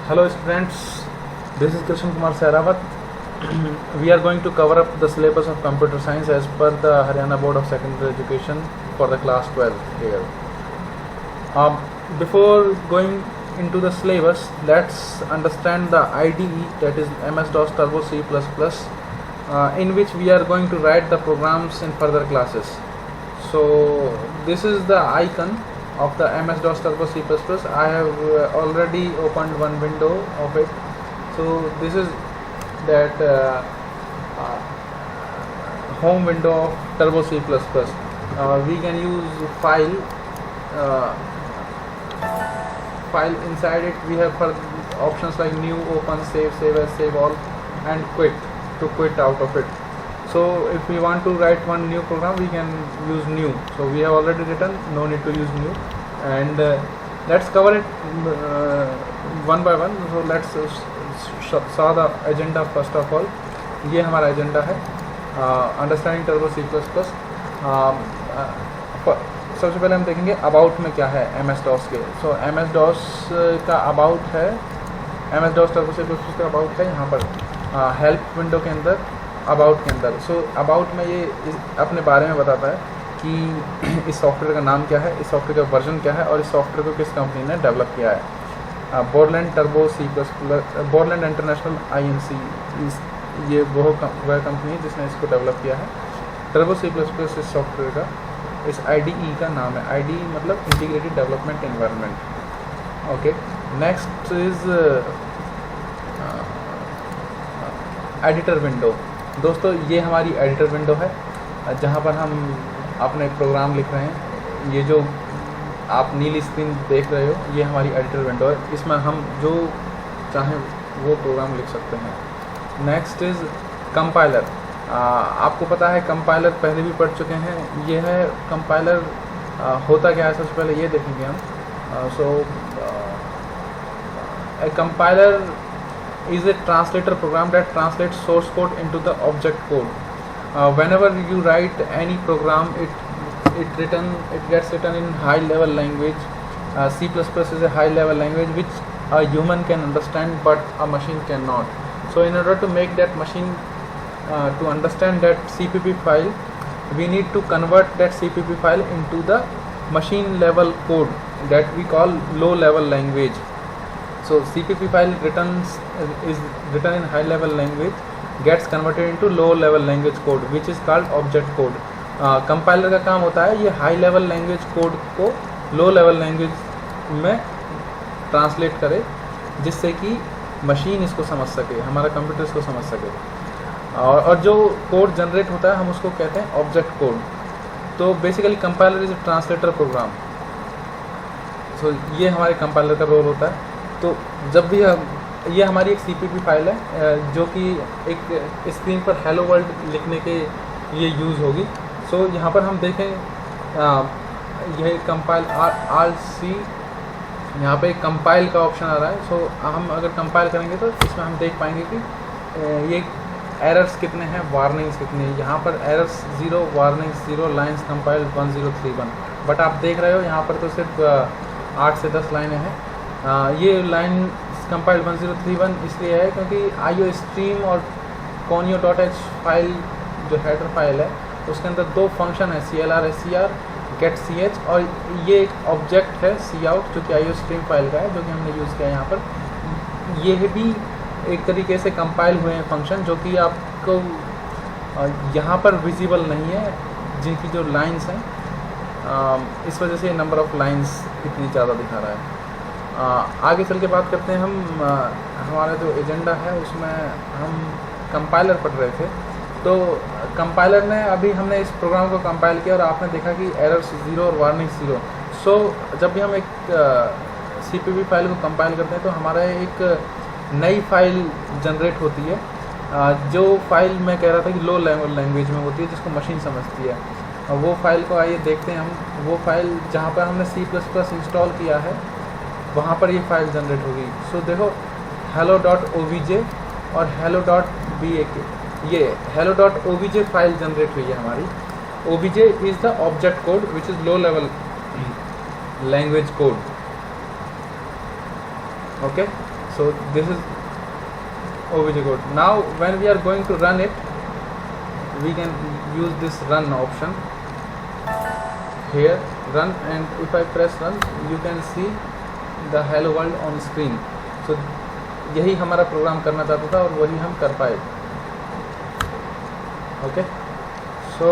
Hello students, this is Krishna Kumar Sehrawat. We are going to cover up the syllabus of computer science as per the Haryana Board of Secondary Education for the class 12 here. Before going into the syllabus, let's understand the IDE, that is MS-DOS Turbo C++, in which we are going to write the programs in further classes. So this is the icon of the MS-DOS Turbo C++. I have already opened one window of it. So this is that home window of Turbo C++. We can use file inside it. We have options like new, open, save, save as, save all, and quit to quit out of it. So if we want to write one new program, we can use new. So we have already written, no need to use new. And let's cover it one by one. So let's saw the agenda first of all. ये हमारा agenda है understanding turbo C++. सबसे पहले हम देखेंगे about में क्या है MS DOS के. सो MS DOS का अबाउट है, MS DOS टर्बो C++ का अबाउट है यहाँ पर हेल्प विंडो के अंदर, अबाउट के अंदर. सो अबाउट में ये अपने बारे में बताता है कि इस सॉफ्टवेयर का नाम क्या है, इस सॉफ्टवेयर का वर्जन क्या है और इस सॉफ्टवेयर को किस कंपनी ने डेवलप किया है. Borland turbo C++, Borland international INC, ये वह कंपनी है जिसने इसको डेवलप किया है. टर्बो C++ इस सॉफ्टवेयर का, इस IDE का नाम है. IDE मतलब integrated development environment. Okay, next is editor window. दोस्तों ये हमारी एडिटर विंडो है जहाँ पर हम अपने प्रोग्राम लिख रहे हैं. ये जो आप नीली स्क्रीन देख रहे हो ये हमारी एडिटर विंडो है. इसमें हम जो चाहें वो प्रोग्राम लिख सकते हैं. Next is compiler. आपको पता है कंपाइलर पहले भी पढ़ चुके हैं. ये है कंपाइलर. होता क्या है सबसे पहले ये देखेंगे हम. So a compiler is a translator program that translates source code into the object code. Whenever you write any program, it gets written in high level language. C++ is a high level language which a human can understand but a machine cannot. So in order to make that machine to understand that CPP file, we need to convert that CPP file into the machine level code that we call low level language. So CPP file is written in high level language, gets converted into low level language code which is called object code. Compiler का काम होता है ये high level language code को low level language में translate करे जिससे कि मशीन इसको समझ सके, हमारा कंप्यूटर इसको समझ सके. और जो कोड जनरेट होता है हम उसको कहते हैं ऑब्जेक्ट कोड. तो basically compiler is a translator program. So ये हमारे कंपाइलर का रोल होता है. तो जब भी ये हमारी एक CPP फाइल है जो कि एक स्क्रीन पर हेलो वर्ल्ड लिखने के लिए यूज़ होगी. सो यहाँ पर हम देखें यह कंपाइल RC, यहाँ पे कंपाइल का ऑप्शन आ रहा है. सो हम अगर कंपाइल करेंगे तो इसमें हम देख पाएंगे कि ये एरर्स कितने हैं, वार्निंग्स कितनी है. यहाँ पर errors 0, warnings 0, lines compile 1031. But आप देख रहे हो यहाँ पर तो सिर्फ 8 से 10 लाइनें हैं. ये लाइन कंपाइल्ड 1031 इसलिए है क्योंकि IO स्ट्रीम और conio.h फाइल जो हेडर फाइल है उसके अंदर दो फंक्शन है CLR SCR get ch, और ये एक ऑब्जेक्ट है cout जो कि IO स्ट्रीम फाइल का है जो कि हमने यूज़ किया है यहाँ पर. ये भी एक तरीके से कंपाइल हुए हैं फंक्शन जो कि आपको यहाँ पर विजिबल नहीं है, जिनकी जो लाइन्स हैं इस वजह से नंबर ऑफ़ लाइन्स इतनी ज़्यादा दिखा रहा है. आगे चल के बात करते हैं हम. हमारा जो एजेंडा है उसमें हम कंपाइलर पढ़ रहे थे. तो कंपाइलर ने अभी हमने इस प्रोग्राम को कंपाइल किया और आपने देखा कि एरर्स 0 और वार्निंग 0. सो जब भी हम एक CPP फाइल को कंपाइल करते हैं तो हमारा एक नई फाइल जनरेट होती है. जो फाइल मैं कह रहा था कि लो लेवल लैंग्वेज में होती है जिसको मशीन समझती है. वो फाइल को आइए देखते हैं हम. वो फाइल जहाँ पर हमने C++ इंस्टॉल किया है वहाँ पर ये फाइल जनरेट होगी. सो देखो hello.obj और hello.bak, ये hello.obj फाइल जनरेट हुई है हमारी. OBJ is the object code which is low level language code. Okay, So this is obj code. Now when we are going to run it, we can use this run option here, run, and if I press run, you can see the hello world on screen. So यही हमारा programme करना चाहता था और वही हम कर पाए. ओके, सो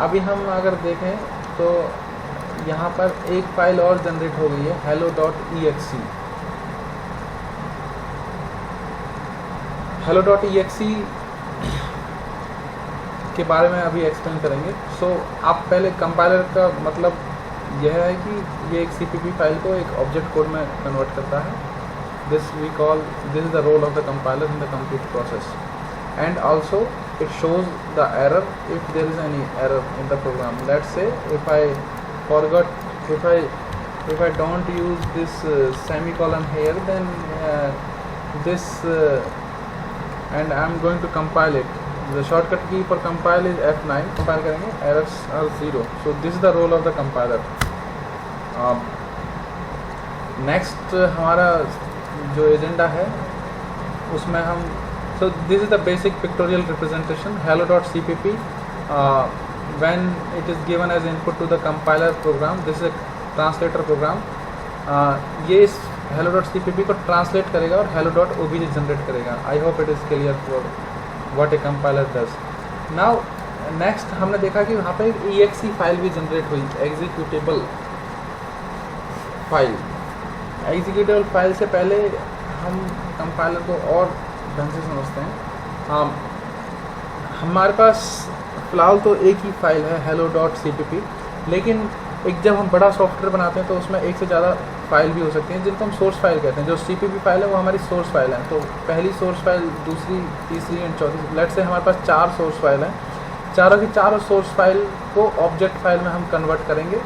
अभी हम अगर देखें तो यहाँ पर एक फाइल और जनरेट हो गई है, hello.exe. hello.exe के बारे में अभी एक्सप्लेन करेंगे. सो आप पहले कंपाइलर का मतलब यह है कि ये एक CPP फाइल को एक ऑब्जेक्ट कोड में कन्वर्ट करता है. This is the role of the compiler in the complete process, and also it shows the error if there is any error in the program. Let's say if I forgot, if I don't use this semicolon here, then this and I'm going to compile it. The shortcut key for compile is F9. compile करेंगे, errors are 0. So this is the role of the compiler. Next हमारा जो agenda है उसमें हम, so this is the basic pictorial representation. hello.cpp when it is given as input to the compiler program, this is a translator program. ये इस hello.cpp को translate करेगा और hello.obj जनरेट करेगा. I hope it is clear for what a compiler does. Now next हमने देखा कि वहाँ पे एक exe फाइल भी जनरेट हुई, executable फाइल. executable फाइल से पहले हम कंपाइलर को और ढंग से समझते हैं. हमारे पास फ़िलहाल तो एक ही फाइल है hello.cpp, लेकिन एक जब हम बड़ा सॉफ्टवेयर बनाते हैं तो उसमें एक से ज़्यादा फाइल भी हो सकती हैं जिनको हम सोर्स फाइल कहते हैं. जो CPP फाइल है वो हमारी सोर्स फाइल है. तो पहली सोर्स फाइल, दूसरी, तीसरी एंड चौथी, लेट्स से हमारे पास 4 सोर्स फाइल हैं. चारों की चारों सोर्स फाइल को ऑब्जेक्ट फाइल में हम कन्वर्ट करेंगे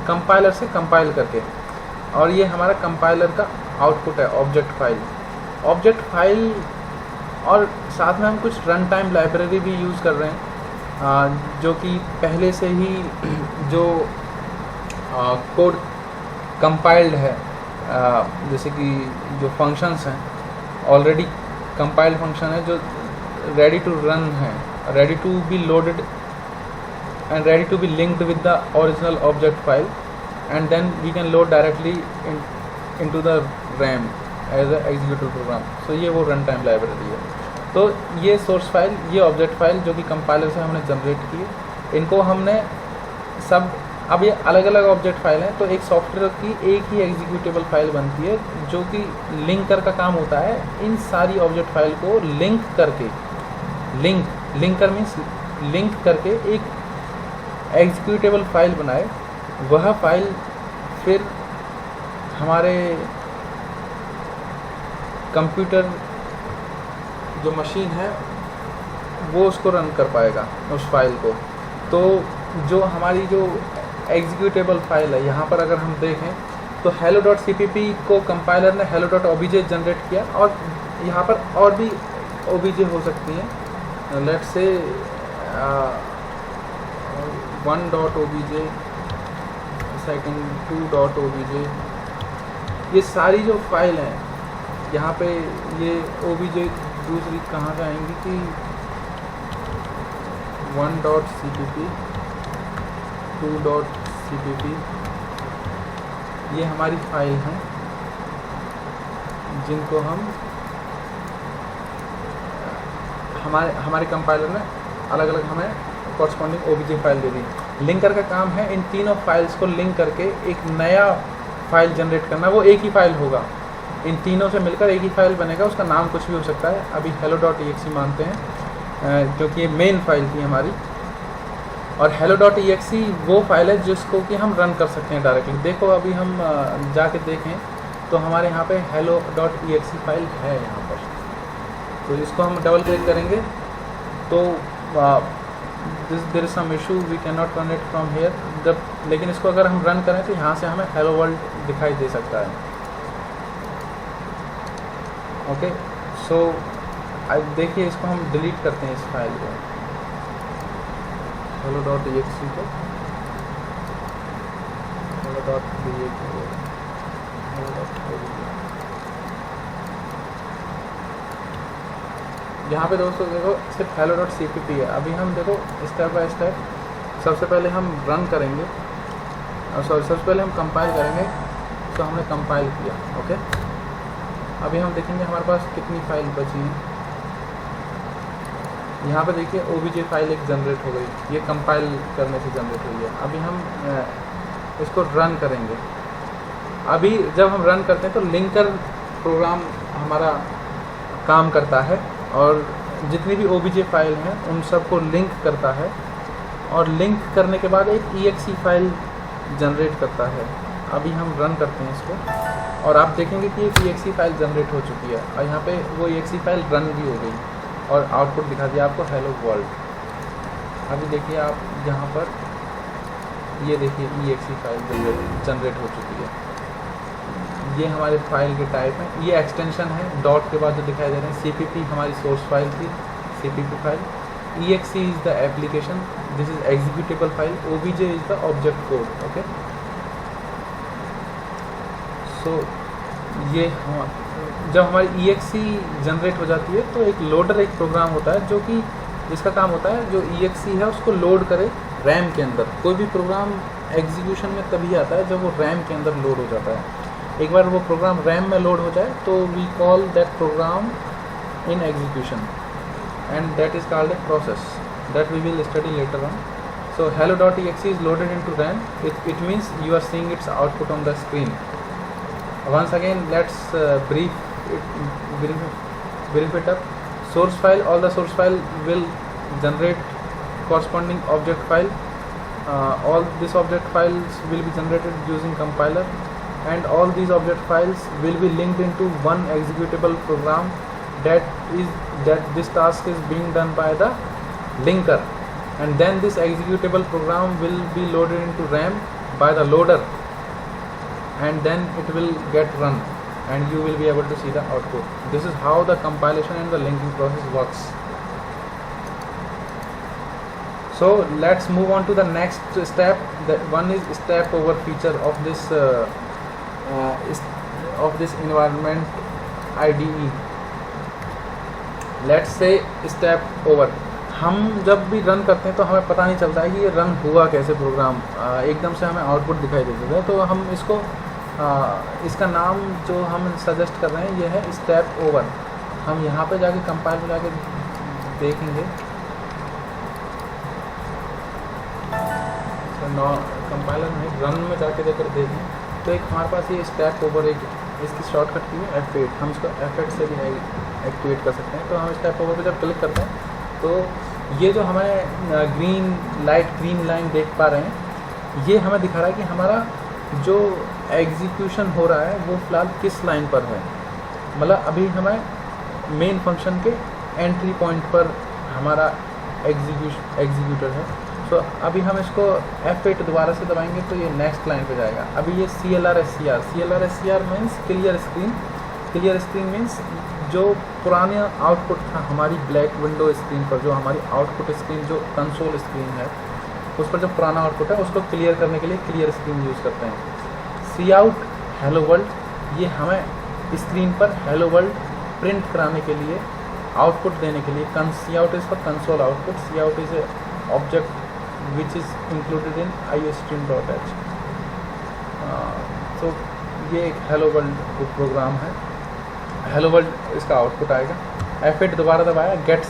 कंपाइलर से कंपाइल करके, और ये हमारा कंपाइलर का आउटपुट है ऑब्जेक्ट फाइल. ऑब्जेक्ट फाइल और साथ में हम कुछ रन टाइम लाइब्रेरी भी यूज़ कर रहे हैं जो कि पहले से ही जो कोड कंपाइल्ड है, जैसे कि जो फंक्शंस हैं ऑलरेडी कंपाइल्ड फंक्शन है जो रेडी टू रन है, ready to be loaded and ready to be linked with the original object file, and then we can load directly into the RAM as a executive program. So ये वो run time library है. तो ये source file, ये object file जो कि compiler से हमने जनरेट की, इनको हमने सब, अब ये अलग अलग ऑब्जेक्ट फाइल हैं, तो एक सॉफ्टवेयर की एक ही एग्जीक्यूटेबल फाइल बनती है जो कि लिंकर का काम होता है इन सारी ऑब्जेक्ट फाइल को लिंक करके, लिंकर मीन्स लिंक करके एक एग्जीक्यूटेबल फाइल बनाए. वह फाइल फिर हमारे कंप्यूटर जो मशीन है वो उसको रन कर पाएगा उस फाइल को. तो जो हमारी जो एग्जीक्यूटेबल फाइल है, यहाँ पर अगर हम देखें तो hello.cpp को कंपाइलर ने hello.obj जनरेट किया, और यहाँ पर और भी obj हो सकती हैं. Let's say 1.obj, second 2.obj, ये सारी जो फाइल हैं यहाँ पे, ये obj दूसरी कहाँ से आएंगी कि 1.cpp, 2.cpp, ये हमारी फाइल हैं जिनको हम हमारे कंपाइलर ने अलग अलग हमें कॉरस्पॉन्डिंग obj फाइल दे दी. लिंकर का काम है इन तीनों फाइल्स को लिंक करके एक नया फाइल जनरेट करना. वो एक ही फाइल होगा, इन तीनों से मिलकर एक ही फाइल बनेगा. उसका नाम कुछ भी हो सकता है. अभी hello.exe मानते हैं क्योंकि ये मेन फाइल थी हमारी, और hello.exe वो फाइल है जिसको कि हम रन कर सकते हैं डायरेक्टली. देखो अभी हम जाके देखें तो हमारे यहाँ पे hello.exe फाइल है यहाँ पर. तो इसको हम डबल क्लिक करेंगे तो there is some issue, we can not run it from here. जब लेकिन इसको अगर हम रन करें तो यहाँ से हमें हेलो वर्ल्ड दिखाई दे सकता है. ओके, सो देखिए इसको हम डिलीट करते हैं इस फाइल को, hello.exe को hello.create. यहाँ पे दोस्तों देखो सिर्फ hello.cpp है। अभी हम देखो स्टेप बाय स्टेप सबसे पहले हम रन करेंगे, सॉरी सबसे पहले हम कंपाइल करेंगे। तो हमने कंपाइल किया, ओके। अभी हम देखेंगे हमारे पास कितनी फाइल बची हैं। यहाँ पे देखिए OBJ फाइल एक जनरेट हो गई, ये कंपाइल करने से जनरेट हुई है। अभी हम इसको रन करेंगे। अभी जब हम रन करते हैं तो लिंकर प्रोग्राम हमारा काम करता है और जितनी भी OBJ फाइल हैं उन सबको लिंक करता है और लिंक करने के बाद एक exe फाइल जनरेट करता है। अभी हम रन करते हैं इसको और आप देखेंगे कि एक exe फाइल जनरेट हो चुकी है और यहाँ पे वो exe फाइल रन भी हो गई और आउटपुट दिखा दिया आपको हेलो वर्ल्ड। अभी देखिए आप यहाँ पर ये देखिए exe फाइल जनरेट हो चुकी है। ये हमारे फाइल के टाइप हैं, ये एक्सटेंशन है डॉट के बाद जो दिखाई दे रहे हैं। cpp हमारी सोर्स फाइल थी, cpp file. exe is the application, this is executable file, obj is the object code, okay. So ये जब हमारी exe जनरेट हो जाती है तो एक लोडर एक प्रोग्राम होता है जो कि जिसका काम होता है जो exe है उसको लोड करे रैम के अंदर। कोई भी प्रोग्राम एग्जीक्यूशन में तभी आता है जब वो रैम के अंदर लोड हो जाता है। एक बार वो प्रोग्राम रैम में लोड हो जाए तो we call that program in execution and that is called a process that we will study later on. So hello.exe is loaded into RAM. It means you are seeing its output on the screen. Once again let's brief it up. Source file, all the source file will generate corresponding object file. All these object files will be generated using compiler and all these object files will be linked into one executable program that this task is being done by the linker, and then this executable program will be loaded into RAM by the loader and then it will get run and you will be able to see the output. This is how the compilation and the linking process works. So let's move on to the next step. That one is step over feature of this environment IDE. Let's say step over. हम जब भी run करते हैं तो हमें पता नहीं चलता है कि ये रन हुआ कैसे प्रोग्राम, एकदम से हमें आउटपुट दिखाई देता है। तो हम इसको इसका नाम जो हम सजेस्ट कर रहे हैं ये है स्टेप ओवर। हम यहाँ पे जाके कंपाइल में जाके देखेंगे कंपाइलर में रन में जाके देकर देखें तो एक हमारे पास ये स्टेप ओवर एक इसकी शॉर्टकट की है F8। हम इसको F8 से भी एक्टिवेट कर सकते हैं। तो हम स्टेप ओवर पे जब क्लिक करते हैं तो ये जो हमें लाइट ग्रीन लाइन देख पा रहे हैं ये हमें दिखा रहा है कि हमारा जो एग्जीक्यूशन हो रहा है वो फ़िलहाल किस लाइन पर है। मतलब अभी हमें मेन फंक्शन के एंट्री पॉइंट पर हमारा एग्जीक्यूटर है। तो अभी हम इसको F8 दोबारा से दबाएंगे तो ये नेक्स्ट लाइन पे जाएगा। अभी ये CLR means clear screen. Clear screen means जो पुराना आउटपुट था हमारी ब्लैक विंडो स्क्रीन पर, जो हमारी आउटपुट स्क्रीन जो कंसोल स्क्रीन है उस पर जो पुराना आउटपुट है उसको क्लियर करने के लिए क्लियर स्क्रीन यूज़ करते हैं। सी आउट हेलो वर्ल्ड, ये हमें स्क्रीन पर हेलो वर्ल्ड प्रिंट कराने के लिए, आउटपुट देने के लिए। C out is for console output, C out is a object which is included in iostream.h। तो ये एक हेलो वर्ल्ड प्रोग्राम है। हेलो वर्ल्ड इसका आउटपुट आएगा। F8 दोबारा दबाया, गेट ch,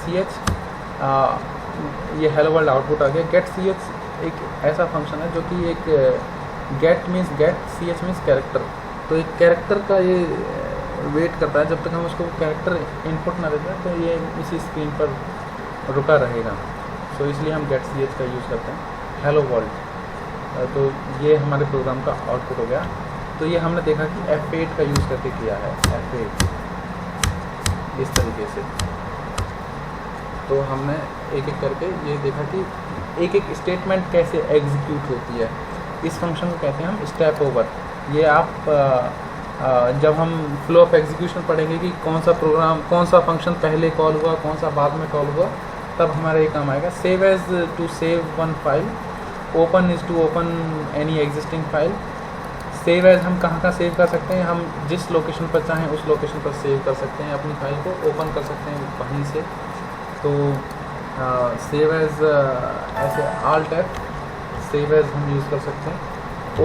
ये हेलो वर्ल्ड आउटपुट आ गया। गेट ch एक ऐसा फंक्शन है जो कि एक get means get, ch means character. तो एक कैरेक्टर का ये वेट करता है जब तक हम उसको कैरेक्टर इनपुट ना देते हैं तो ये इसी स्क्रीन पर रुका रहेगा। तो इसलिए हम गेट ch का यूज़ करते हैं हेलो वर्ल्ड। तो ये हमारे प्रोग्राम का आउटपुट हो गया। तो ये हमने देखा कि F8 का यूज़ करके किया है, F8 इस तरीके से। तो हमने एक एक करके ये देखा कि एक एक स्टेटमेंट कैसे एग्जीक्यूट होती है। इस फंक्शन को कहते हैं हम स्टेप ओवर। ये आप जब हम फ्लो ऑफ एग्जीक्यूशन पढ़ेंगे कि कौन सा प्रोग्राम, कौन सा फंक्शन पहले कॉल हुआ, कौन सा बाद में कॉल हुआ, तब हमारा ये काम आएगा। Save as to save one file, open is to open any existing file. Save as हम कहाँ सेव कर सकते हैं, हम जिस लोकेशन पर चाहें उस लोकेशन पर सेव कर सकते हैं अपनी फाइल को, ओपन कर सकते हैं वहीं से। तो सेव एज ऐसे Alt F सेव एज हम यूज़ कर सकते हैं,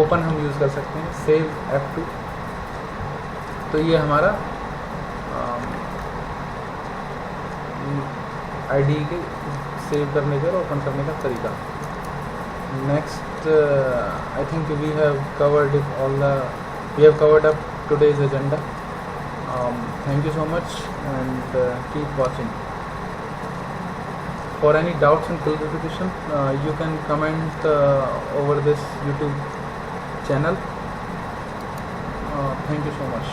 ओपन हम यूज़ कर सकते हैं, सेव F2। तो ये हमारा आईडी के सेव करने का और ओपन करने का तरीका। Next I think we have covered up today's agenda. Thank you so much and keep watching. For any doubts and clarification, you can comment over this YouTube channel. Thank you so much.